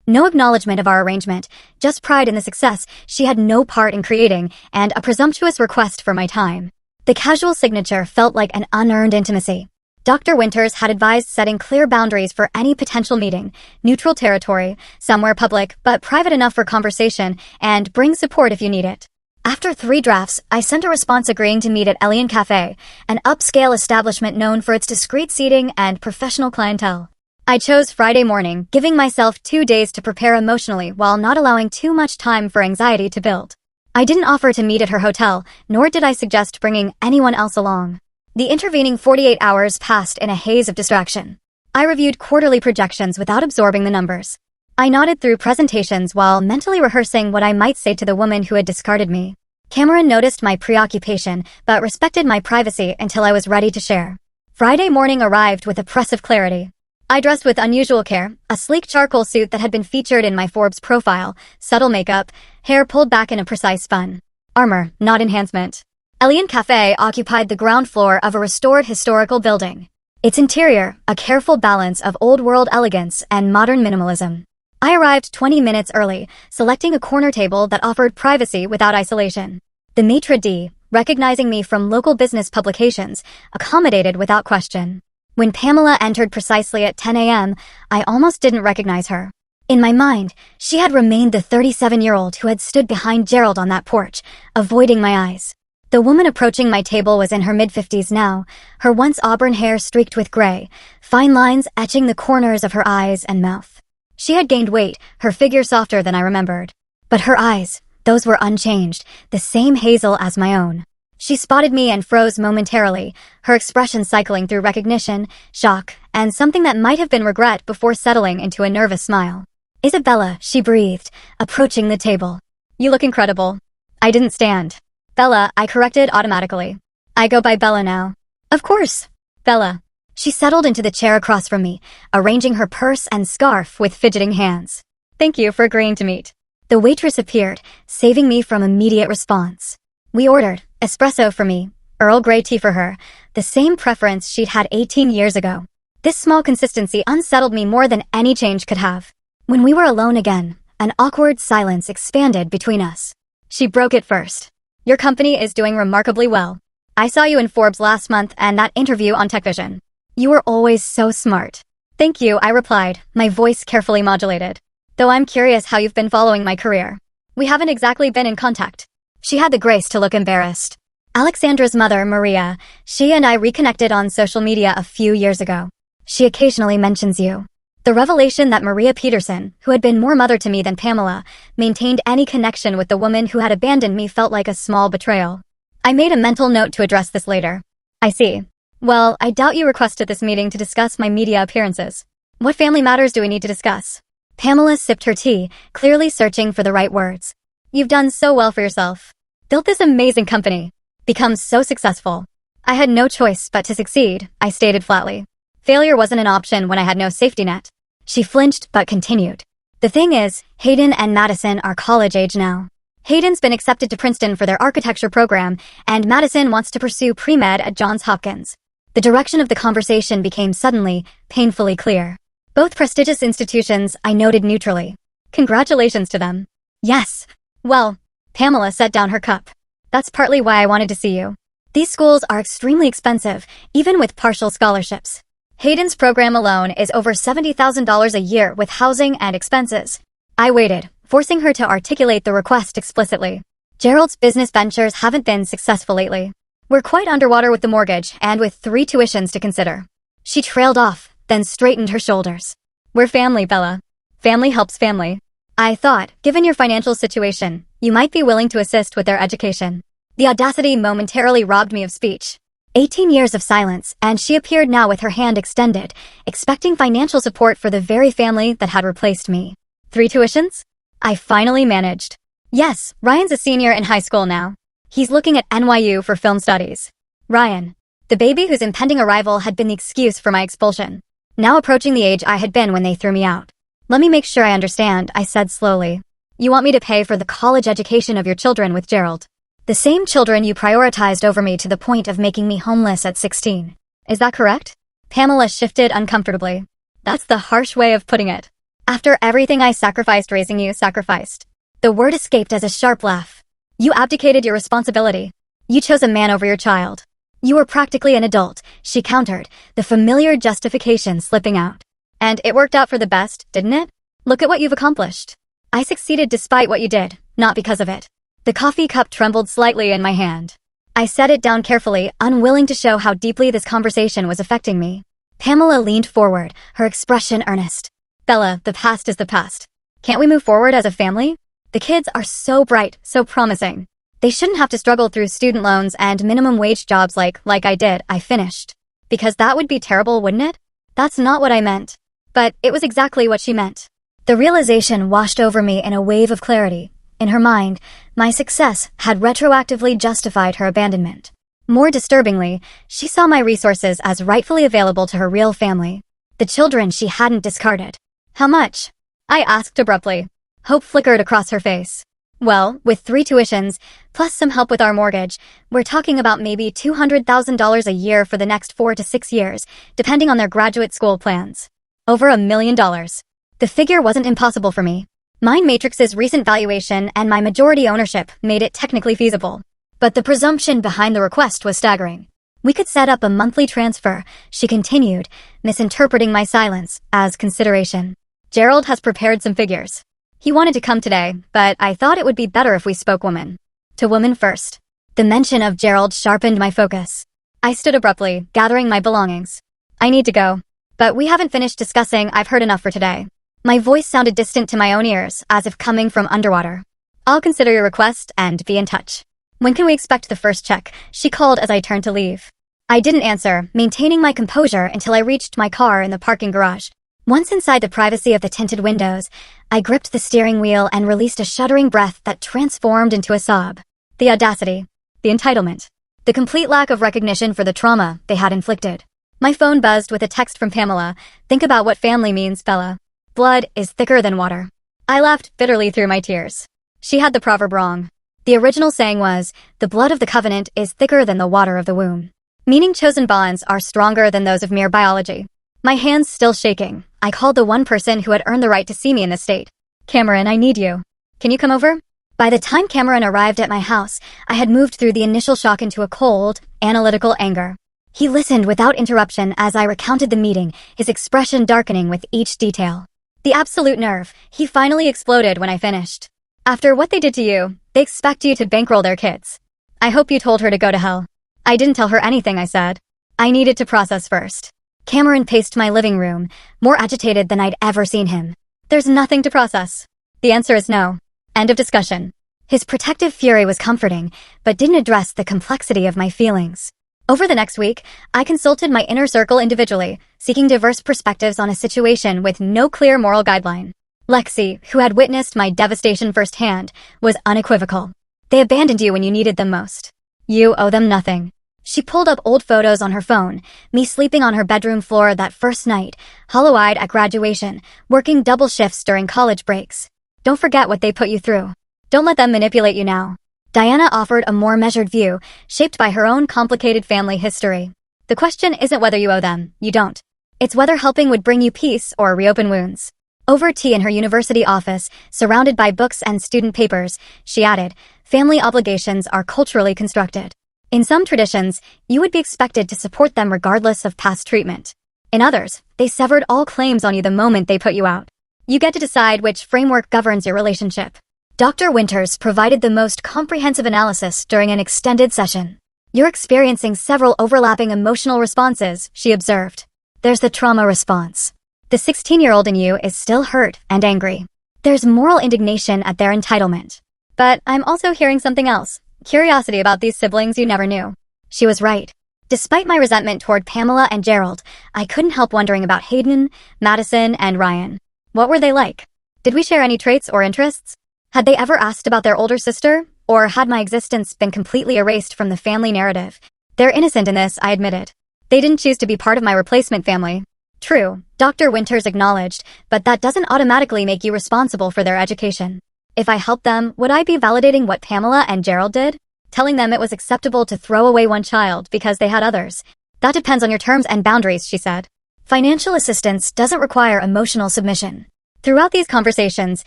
No acknowledgement of our arrangement, just pride in the success she had no part in creating, and a presumptuous request for my time. The casual signature felt like an unearned intimacy. Dr. Winters had advised setting clear boundaries for any potential meeting, neutral territory, somewhere public but private enough for conversation, and bring support if you need it. After 3 drafts, I sent a response agreeing to meet at Elian Cafe, an upscale establishment known for its discreet seating and professional clientele. I chose Friday morning, giving myself 2 days to prepare emotionally while not allowing too much time for anxiety to build. I didn't offer to meet at her hotel, nor did I suggest bringing anyone else along. The intervening 48 hours passed in a haze of distraction. I reviewed quarterly projections without absorbing the numbers. I nodded through presentations while mentally rehearsing what I might say to the woman who had discarded me. Cameron noticed my preoccupation, but respected my privacy until I was ready to share. Friday morning arrived with oppressive clarity. I dressed with unusual care, a sleek charcoal suit that had been featured in my Forbes profile, subtle makeup, hair pulled back in a precise bun. Armor, not enhancement. Elian Cafe occupied the ground floor of a restored historical building. Its interior, a careful balance of old-world elegance and modern minimalism. I arrived 20 minutes early, selecting a corner table that offered privacy without isolation. The maitre d', recognizing me from local business publications, accommodated without question. When Pamela entered precisely at 10 a.m., I almost didn't recognize her. In my mind, she had remained the 37-year-old who had stood behind Gerald on that porch, avoiding my eyes. The woman approaching my table was in her mid-50s now, her once auburn hair streaked with gray, fine lines etching the corners of her eyes and mouth. She had gained weight, her figure softer than I remembered. But her eyes, those were unchanged, the same hazel as my own. She spotted me and froze momentarily, her expression cycling through recognition, shock, and something that might have been regret before settling into a nervous smile. Isabella, she breathed, approaching the table. You look incredible. I didn't stand. Bella, I corrected automatically. I go by Bella now. Of course. Bella. She settled into the chair across from me, arranging her purse and scarf with fidgeting hands. Thank you for agreeing to meet. The waitress appeared, saving me from immediate response. We ordered espresso for me, Earl Grey tea for her, the same preference she'd had 18 years ago. This small consistency unsettled me more than any change could have. When we were alone again, an awkward silence expanded between us. She broke it first. Your company is doing remarkably well. I saw you in Forbes last month and that interview on TechVision. You were always so smart. Thank you, I replied, my voice carefully modulated. Though I'm curious how you've been following my career. We haven't exactly been in contact. She had the grace to look embarrassed. Alexandra's mother, Maria, she and I reconnected on social media a few years ago. She occasionally mentions you. The revelation that Maria Peterson, who had been more mother to me than Pamela, maintained any connection with the woman who had abandoned me felt like a small betrayal. I made a mental note to address this later. I see. Well, I doubt you requested this meeting to discuss my media appearances. What family matters do we need to discuss? Pamela sipped her tea, clearly searching for the right words. You've done so well for yourself. Built this amazing company. Become so successful. I had no choice but to succeed, I stated flatly. Failure wasn't an option when I had no safety net. She flinched but continued. The thing is, Hayden and Madison are college age now. Hayden's been accepted to Princeton for their architecture program, and Madison wants to pursue pre-med at Johns Hopkins. The direction of the conversation became suddenly, painfully clear. Both prestigious institutions, I noted neutrally. Congratulations to them. Yes. Well, Pamela set down her cup. That's partly why I wanted to see you. These schools are extremely expensive, even with partial scholarships. Hayden's program alone is over $70,000 a year with housing and expenses. I waited, forcing her to articulate the request explicitly. Gerald's business ventures haven't been successful lately. We're quite underwater with the mortgage and with 3 tuitions to consider. She trailed off, then straightened her shoulders. We're family, Bella. Family helps family. I thought, given your financial situation, you might be willing to assist with their education. The audacity momentarily robbed me of speech. 18 years of silence, and she appeared now with her hand extended, expecting financial support for the very family that had replaced me. 3 tuitions? I finally managed. Yes, Ryan's a senior in high school now. He's looking at NYU for film studies. Ryan, the baby whose impending arrival had been the excuse for my expulsion, now approaching the age I had been when they threw me out. Let me make sure I understand, I said slowly. You want me to pay for the college education of your children with Gerald? The same children you prioritized over me to the point of making me homeless at 16. Is that correct? Pamela shifted uncomfortably. That's the harsh way of putting it. After everything I sacrificed raising you, sacrificed. The word escaped as a sharp laugh. You abdicated your responsibility. You chose a man over your child. You were practically an adult, she countered, the familiar justification slipping out. And it worked out for the best, didn't it? Look at what you've accomplished. I succeeded despite what you did, not because of it. The coffee cup trembled slightly in my hand. I set it down carefully, unwilling to show how deeply this conversation was affecting me. Pamela leaned forward, her expression earnest. Bella, the past is the past. Can't we move forward as a family? The kids are so bright, so promising. They shouldn't have to struggle through student loans and minimum wage jobs like I did, I finished. Because that would be terrible, wouldn't it? That's not what I meant. But it was exactly what she meant. The realization washed over me in a wave of clarity. In her mind, my success had retroactively justified her abandonment. More disturbingly, she saw my resources as rightfully available to her real family. The children she hadn't discarded. How much? I asked abruptly. Hope flickered across her face. Well, with 3 tuitions, plus some help with our mortgage, we're talking about maybe $200,000 a year for the next 4 to 6 years, depending on their graduate school plans. Over $1 million. The figure wasn't impossible for me. Mind Matrix's recent valuation and my majority ownership made it technically feasible. But the presumption behind the request was staggering. We could set up a monthly transfer, she continued, misinterpreting my silence as consideration. Gerald has prepared some figures. He wanted to come today, but I thought it would be better if we spoke woman to woman first. The mention of Gerald sharpened my focus. I stood abruptly, gathering my belongings. I need to go. But we haven't finished discussing. I've heard enough for today. My voice sounded distant to my own ears, as if coming from underwater. I'll consider your request and be in touch. When can we expect the first check? She called as I turned to leave. I didn't answer, maintaining my composure until I reached my car in the parking garage. Once inside the privacy of the tinted windows, I gripped the steering wheel and released a shuddering breath that transformed into a sob. The audacity. The entitlement. The complete lack of recognition for the trauma they had inflicted. My phone buzzed with a text from Pamela. Think about what family means, Bella. Blood is thicker than water. I laughed bitterly through my tears. She had the proverb wrong. The original saying was, the blood of the covenant is thicker than the water of the womb. Meaning chosen bonds are stronger than those of mere biology. My hands still shaking, I called the one person who had earned the right to see me in this state. Cameron, I need you. Can you come over? By the time Cameron arrived at my house, I had moved through the initial shock into a cold, analytical anger. He listened without interruption as I recounted the meeting, his expression darkening with each detail. The absolute nerve, he finally exploded when I finished. After what they did to you, they expect you to bankroll their kids. I hope you told her to go to hell. I didn't tell her anything, I said. I needed to process first. Cameron paced my living room, more agitated than I'd ever seen him. There's nothing to process. The answer is no. End of discussion. His protective fury was comforting, but didn't address the complexity of my feelings. Over the next week, I consulted my inner circle individually, seeking diverse perspectives on a situation with no clear moral guideline. Lexi, who had witnessed my devastation firsthand, was unequivocal. They abandoned you when you needed them most. You owe them nothing. She pulled up old photos on her phone, me sleeping on her bedroom floor that first night, hollow-eyed at graduation, working double shifts during college breaks. Don't forget what they put you through. Don't let them manipulate you now. Diana offered a more measured view, shaped by her own complicated family history. The question isn't whether you owe them, you don't. It's whether helping would bring you peace or reopen wounds. Over tea in her university office, surrounded by books and student papers, she added, family obligations are culturally constructed. In some traditions, you would be expected to support them regardless of past treatment. In others, they severed all claims on you the moment they put you out. You get to decide which framework governs your relationship. Dr. Winters provided the most comprehensive analysis during an extended session. You're experiencing several overlapping emotional responses, she observed. There's the trauma response. The 16-year-old in you is still hurt and angry. There's moral indignation at their entitlement. But I'm also hearing something else. Curiosity about these siblings you never knew. She was right. Despite my resentment toward Pamela and Gerald, I couldn't help wondering about Hayden, Madison, and Ryan. What were they like? Did we share any traits or interests? Had they ever asked about their older sister? Or had my existence been completely erased from the family narrative? They're innocent in this, I admitted. They didn't choose to be part of my replacement family. True, Dr. Winters acknowledged, but that doesn't automatically make you responsible for their education. If I helped them, would I be validating what Pamela and Gerald did? Telling them it was acceptable to throw away one child because they had others? That depends on your terms and boundaries, she said. Financial assistance doesn't require emotional submission. Throughout these conversations,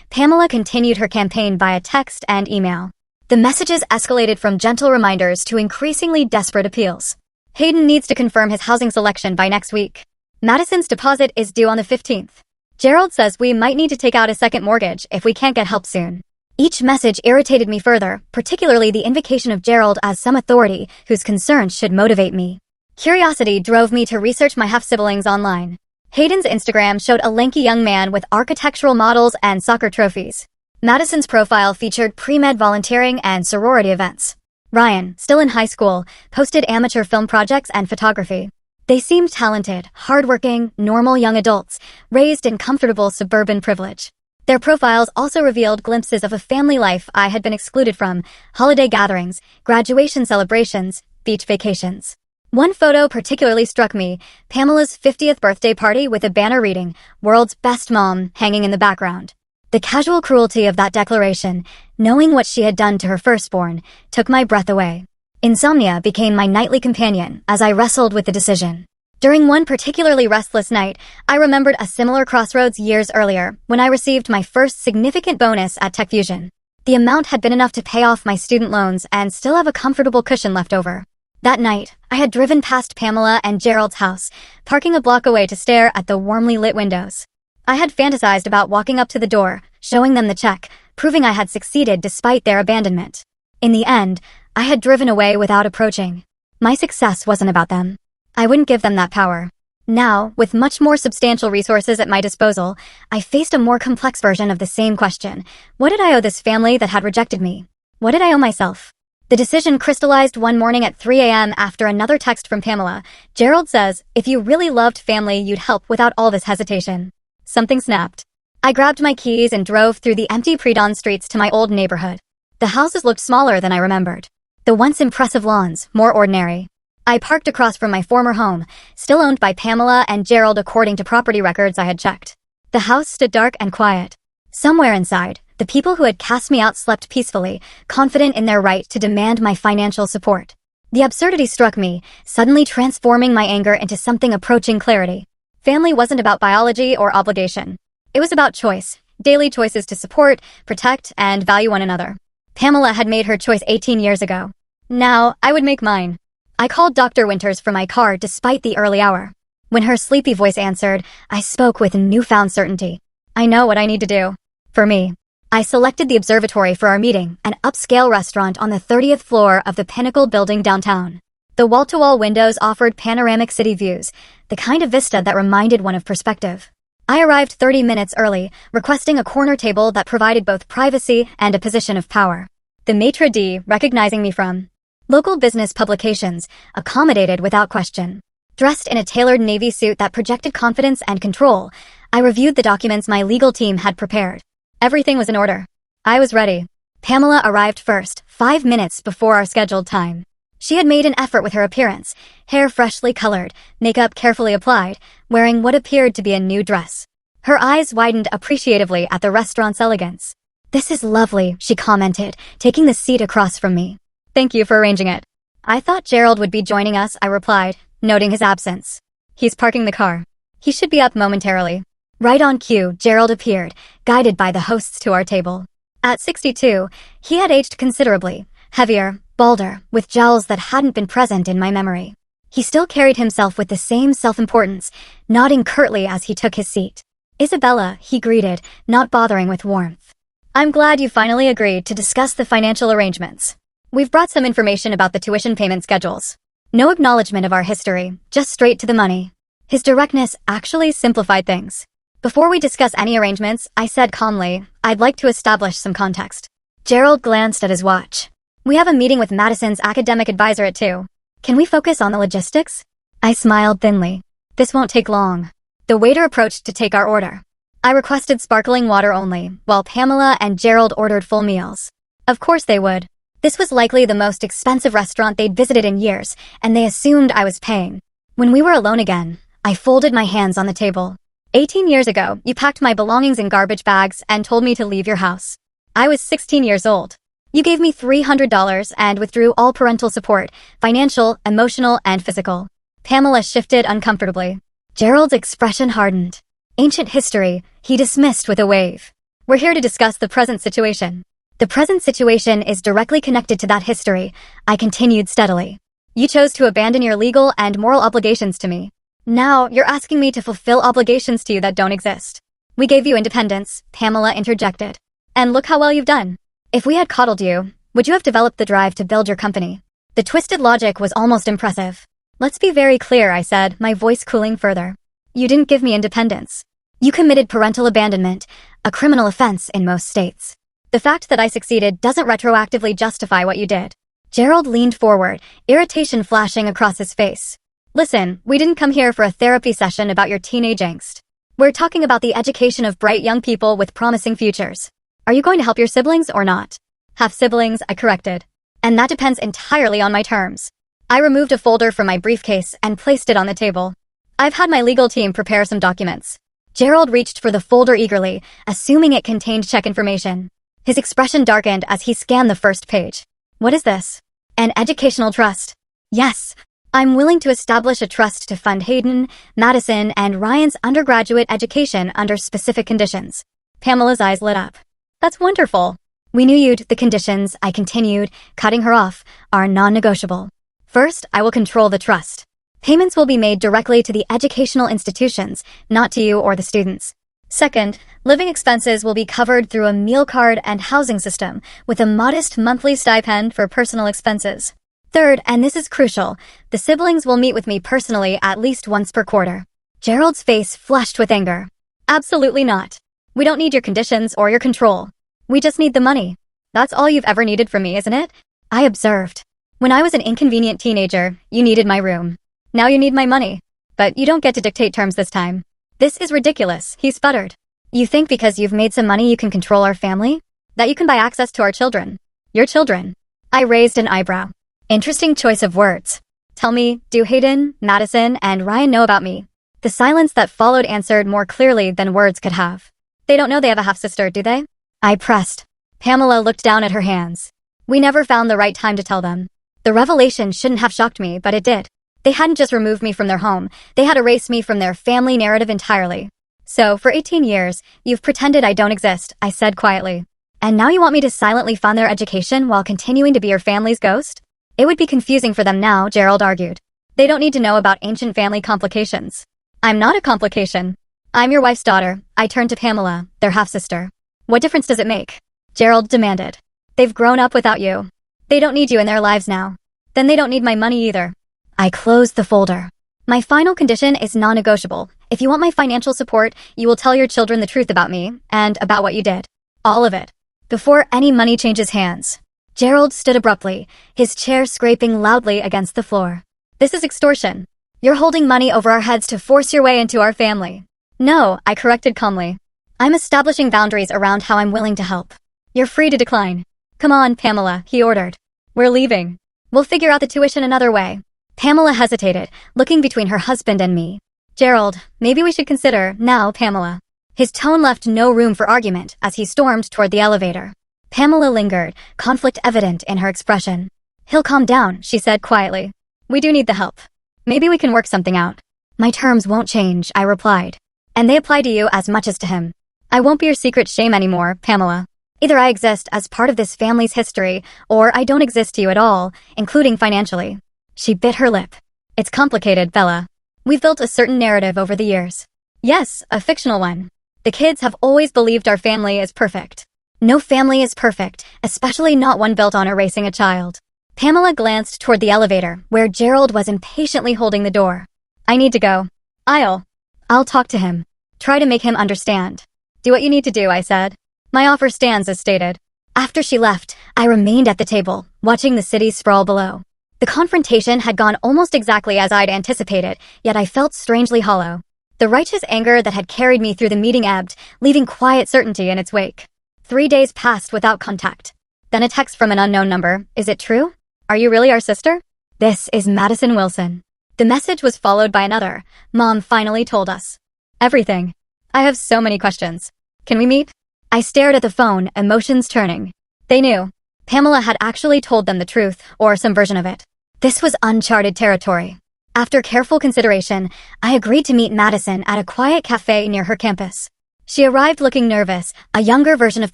Pamela continued her campaign via text and email. The messages escalated from gentle reminders to increasingly desperate appeals. Hayden needs to confirm his housing selection by next week. Madison's deposit is due on the 15th. Gerald says we might need to take out a second mortgage if we can't get help soon. Each message irritated me further, particularly the invocation of Gerald as some authority whose concerns should motivate me. Curiosity drove me to research my half-siblings online. Hayden's Instagram showed a lanky young man with architectural models and soccer trophies. Madison's profile featured pre-med volunteering and sorority events. Ryan, still in high school, posted amateur film projects and photography. They seemed talented, hardworking, normal young adults, raised in comfortable suburban privilege. Their profiles also revealed glimpses of a family life I had been excluded from: holiday gatherings, graduation celebrations, beach vacations. One photo particularly struck me: Pamela's 50th birthday party with a banner reading, "World's Best Mom," hanging in the background. The casual cruelty of that declaration, knowing what she had done to her firstborn, took my breath away. Insomnia became my nightly companion as I wrestled with the decision. During one particularly restless night, I remembered a similar crossroads years earlier when I received my first significant bonus at Tech Fusion. The amount had been enough to pay off my student loans and still have a comfortable cushion left over. That night, I had driven past Pamela and Gerald's house, parking a block away to stare at the warmly lit windows. I had fantasized about walking up to the door, showing them the check, proving I had succeeded despite their abandonment. In the end, I had driven away without approaching. My success wasn't about them. I wouldn't give them that power. Now, with much more substantial resources at my disposal, I faced a more complex version of the same question. What did I owe this family that had rejected me? What did I owe myself? The decision crystallized one morning at 3 a.m. after another text from Pamela. Gerald says, "If you really loved family, you'd help without all this hesitation." Something snapped. I grabbed my keys and drove through the empty pre-dawn streets to my old neighborhood. The houses looked smaller than I remembered. The once impressive lawns, more ordinary. I parked across from my former home, still owned by Pamela and Gerald according to property records I had checked. The house stood dark and quiet. Somewhere inside, the people who had cast me out slept peacefully, confident in their right to demand my financial support. The absurdity struck me, suddenly transforming my anger into something approaching clarity. Family wasn't about biology or obligation. It was about choice, daily choices to support, protect, and value one another. Pamela had made her choice 18 years ago. Now, I would make mine. I called Dr. Winters from my car despite the early hour. When her sleepy voice answered, I spoke with newfound certainty. I know what I need to do. For me. I selected the observatory for our meeting, an upscale restaurant on the 30th floor of the Pinnacle building downtown. The wall-to-wall windows offered panoramic city views, the kind of vista that reminded one of perspective. I arrived 30 minutes early, requesting a corner table that provided both privacy and a position of power. The maitre d', recognizing me from local business publications, accommodated without question. Dressed in a tailored navy suit that projected confidence and control, I reviewed the documents my legal team had prepared. Everything was in order. I was ready. Pamela arrived first, 5 minutes before our scheduled time. She had made an effort with her appearance, hair freshly colored, makeup carefully applied, wearing what appeared to be a new dress. Her eyes widened appreciatively at the restaurant's elegance. "This is lovely," she commented, taking the seat across from me. "Thank you for arranging it." "I thought Gerald would be joining us," I replied, noting his absence. "He's parking the car. He should be up momentarily." Right on cue, Gerald appeared, guided by the hosts to our table. At 62, he had aged considerably, heavier, balder, with jowls that hadn't been present in my memory. He still carried himself with the same self-importance, nodding curtly as he took his seat. "Isabella," he greeted, not bothering with warmth. "I'm glad you finally agreed to discuss the financial arrangements. We've brought some information about the tuition payment schedules. No acknowledgement of our history, just straight to the money." His directness actually simplified things. "Before we discuss any arrangements," I said calmly, "I'd like to establish some context." Gerald glanced at his watch. "We have a meeting with Madison's academic advisor at 2. Can we focus on the logistics?" I smiled thinly. "This won't take long." The waiter approached to take our order. I requested sparkling water only, while Pamela and Gerald ordered full meals. Of course they would. This was likely the most expensive restaurant they'd visited in years, and they assumed I was paying. When we were alone again, I folded my hands on the table. 18 years ago, you packed my belongings in garbage bags and told me to leave your house. I was 16 years old. You gave me $300 and withdrew all parental support, financial, emotional, and physical. Pamela shifted uncomfortably. Gerald's expression hardened. Ancient history, he dismissed with a wave. "We're here to discuss the present situation." "The present situation is directly connected to that history," I continued steadily. "You chose to abandon your legal and moral obligations to me. Now, you're asking me to fulfill obligations to you that don't exist." "We gave you independence," Pamela interjected. "And look how well you've done. If we had coddled you, would you have developed the drive to build your company?" The twisted logic was almost impressive. "Let's be very clear," I said, my voice cooling further. "You didn't give me independence. You committed parental abandonment, a criminal offense in most states. The fact that I succeeded doesn't retroactively justify what you did." Gerald leaned forward, irritation flashing across his face. "Listen, we didn't come here for a therapy session about your teenage angst. We're talking about the education of bright young people with promising futures. Are you going to help your siblings or not?" "Have siblings," I corrected. "And that depends entirely on my terms." I removed a folder from my briefcase and placed it on the table. "I've had my legal team prepare some documents." Gerald reached for the folder eagerly, assuming it contained check information. His expression darkened as he scanned the first page. "What is this?" "An educational trust." "Yes. I'm willing to establish a trust to fund Hayden, Madison, and Ryan's undergraduate education under specific conditions." Pamela's eyes lit up. "That's wonderful." "We knew you'd, the conditions," I continued, cutting her off, "are non-negotiable. First, I will control the trust. Payments will be made directly to the educational institutions, not to you or the students. Second, living expenses will be covered through a meal card and housing system, with a modest monthly stipend for personal expenses. Third, and this is crucial, the siblings will meet with me personally at least once per quarter." Gerald's face flushed with anger. "Absolutely not. We don't need your conditions or your control. We just need the money. That's all you've ever needed from me, isn't it?" I observed. "When I was an inconvenient teenager, you needed my room. Now you need my money. But you don't get to dictate terms this time." "This is ridiculous," he sputtered. "You think because you've made some money you can control our family? That you can buy access to our children? Your children?" I raised an eyebrow. Interesting choice of words. "Tell me, do Hayden, Madison, and Ryan know about me?" The silence that followed answered more clearly than words could have. "They don't know they have a half-sister, do they?" I pressed. Pamela looked down at her hands. "We never found the right time to tell them." The revelation shouldn't have shocked me, but it did. They hadn't just removed me from their home, they had erased me from their family narrative entirely. "So, for 18 years, you've pretended I don't exist," I said quietly. "And now you want me to silently fund their education while continuing to be your family's ghost?" "It would be confusing for them now," Gerald argued. "They don't need to know about ancient family complications." "I'm not a complication. I'm your wife's daughter." I turned to Pamela, their half-sister. "What difference does it make?" Gerald demanded. "They've grown up without you. They don't need you in their lives now. Then they don't need my money either." I closed the folder. My final condition is non-negotiable. If you want my financial support, you will tell your children the truth about me and about what you did. All of it. Before any money changes hands. Gerald stood abruptly, his chair scraping loudly against the floor. This is extortion. You're holding money over our heads to force your way into our family. No, I corrected calmly. I'm establishing boundaries around how I'm willing to help. You're free to decline. Come on, Pamela, he ordered. We're leaving. We'll figure out the tuition another way. Pamela hesitated, looking between her husband and me. Gerald, maybe we should consider, now, Pamela. His tone left no room for argument as he stormed toward the elevator. Pamela lingered, conflict evident in her expression. He'll calm down, she said quietly. We do need the help. Maybe we can work something out. My terms won't change, I replied. And they apply to you as much as to him. I won't be your secret shame anymore, Pamela. Either I exist as part of this family's history, or I don't exist to you at all, including financially. She bit her lip. It's complicated, Bella. We've built a certain narrative over the years. Yes, a fictional one. The kids have always believed our family is perfect. No family is perfect, especially not one built on erasing a child. Pamela glanced toward the elevator, where Gerald was impatiently holding the door. I need to go. I'll talk to him. Try to make him understand. Do what you need to do, I said. My offer stands as stated. After she left, I remained at the table, watching the city sprawl below. The confrontation had gone almost exactly as I'd anticipated, yet I felt strangely hollow. The righteous anger that had carried me through the meeting ebbed, leaving quiet certainty in its wake. 3 days passed without contact. Then a text from an unknown number. Is it true? Are you really our sister? This is Madison Wilson. The message was followed by another. Mom finally told us. Everything. I have so many questions. Can we meet? I stared at the phone, emotions turning. They knew. Pamela had actually told them the truth, or some version of it. This was uncharted territory. After careful consideration, I agreed to meet Madison at a quiet cafe near her campus. She arrived looking nervous, a younger version of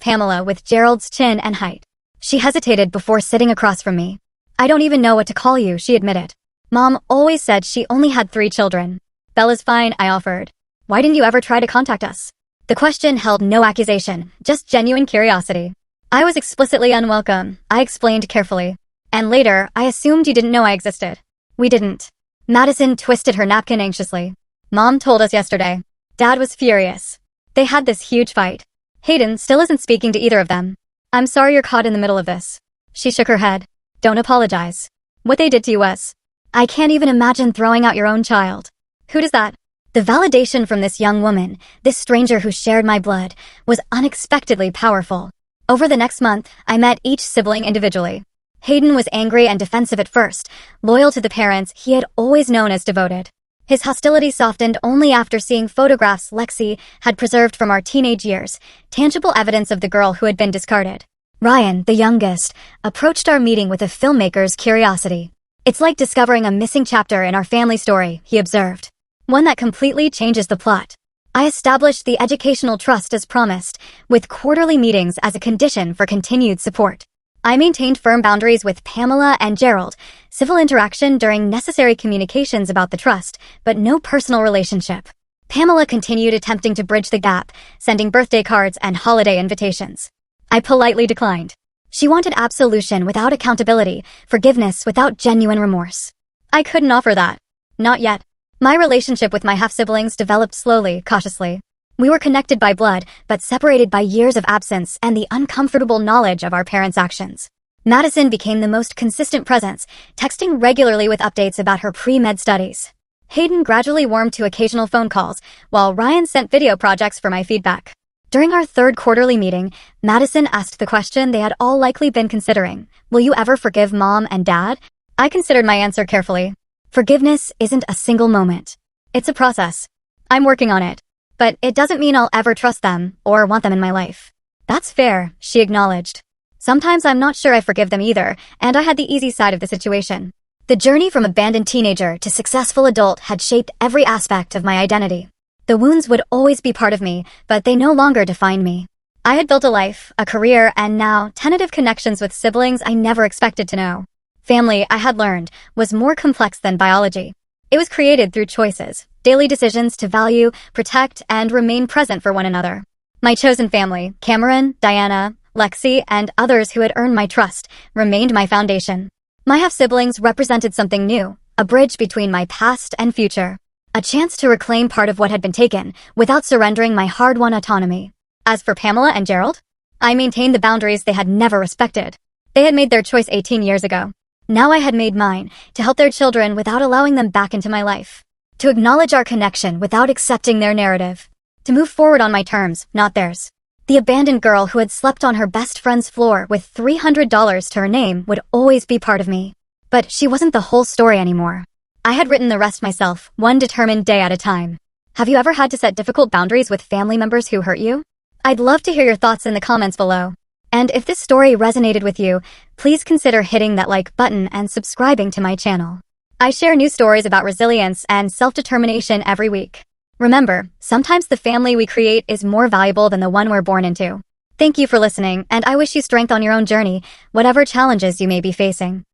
Pamela with Gerald's chin and height. She hesitated before sitting across from me. I don't even know what to call you, she admitted. Mom always said she only had 3 children. Bella's fine, I offered. Why didn't you ever try to contact us? The question held no accusation, just genuine curiosity. I was explicitly unwelcome, I explained carefully. And later, I assumed you didn't know I existed. We didn't. Madison twisted her napkin anxiously. Mom told us yesterday. Dad was furious. They had this huge fight. Hayden still isn't speaking to either of them. I'm sorry you're caught in the middle of this. She shook her head. Don't apologize. What they did to you was. I can't even imagine throwing out your own child. Who does that? The validation from this young woman, this stranger who shared my blood, was unexpectedly powerful. Over the next month, I met each sibling individually. Hayden was angry and defensive at first, loyal to the parents he had always known as devoted. His hostility softened only after seeing photographs Lexi had preserved from our teenage years, tangible evidence of the girl who had been discarded. Ryan, the youngest, approached our meeting with a filmmaker's curiosity. It's like discovering a missing chapter in our family story, he observed. One that completely changes the plot. I established the educational trust as promised, with quarterly meetings as a condition for continued support. I maintained firm boundaries with Pamela and Gerald, civil interaction during necessary communications about the trust, but no personal relationship. Pamela continued attempting to bridge the gap, sending birthday cards and holiday invitations. I politely declined. She wanted absolution without accountability, forgiveness without genuine remorse. I couldn't offer that. Not yet. My relationship with my half-siblings developed slowly, cautiously. We were connected by blood, but separated by years of absence and the uncomfortable knowledge of our parents' actions. Madison became the most consistent presence, texting regularly with updates about her pre-med studies. Hayden gradually warmed to occasional phone calls, while Ryan sent video projects for my feedback. During our 3rd quarterly meeting, Madison asked the question they had all likely been considering. Will you ever forgive Mom and Dad? I considered my answer carefully. Forgiveness isn't a single moment. It's a process. I'm working on it. But it doesn't mean I'll ever trust them or want them in my life. That's fair, she acknowledged. Sometimes I'm not sure I forgive them either, and I had the easy side of the situation. The journey from abandoned teenager to successful adult had shaped every aspect of my identity. The wounds would always be part of me, but they no longer defined me. I had built a life, a career, and now tentative connections with siblings I never expected to know. Family, I had learned, was more complex than biology. It was created through choices, daily decisions to value, protect, and remain present for one another. My chosen family, Cameron, Diana, Lexi, and others who had earned my trust, remained my foundation. My half-siblings represented something new, a a bridge between my past and future. A chance to reclaim part of what had been taken without surrendering my hard-won autonomy. As for Pamela and Gerald, I maintained the boundaries they had never respected. They had made their choice 18 years ago. Now I had made mine, to help their children without allowing them back into my life. To acknowledge our connection without accepting their narrative. To move forward on my terms, not theirs. The abandoned girl who had slept on her best friend's floor with $300 to her name would always be part of me. But she wasn't the whole story anymore. I had written the rest myself, one determined day at a time. Have you ever had to set difficult boundaries with family members who hurt you? I'd love to hear your thoughts in the comments below. And if this story resonated with you, please consider hitting that like button and subscribing to my channel. I share new stories about resilience and self-determination every week. Remember, sometimes the family we create is more valuable than the one we're born into. Thank you for listening, and I wish you strength on your own journey, whatever challenges you may be facing.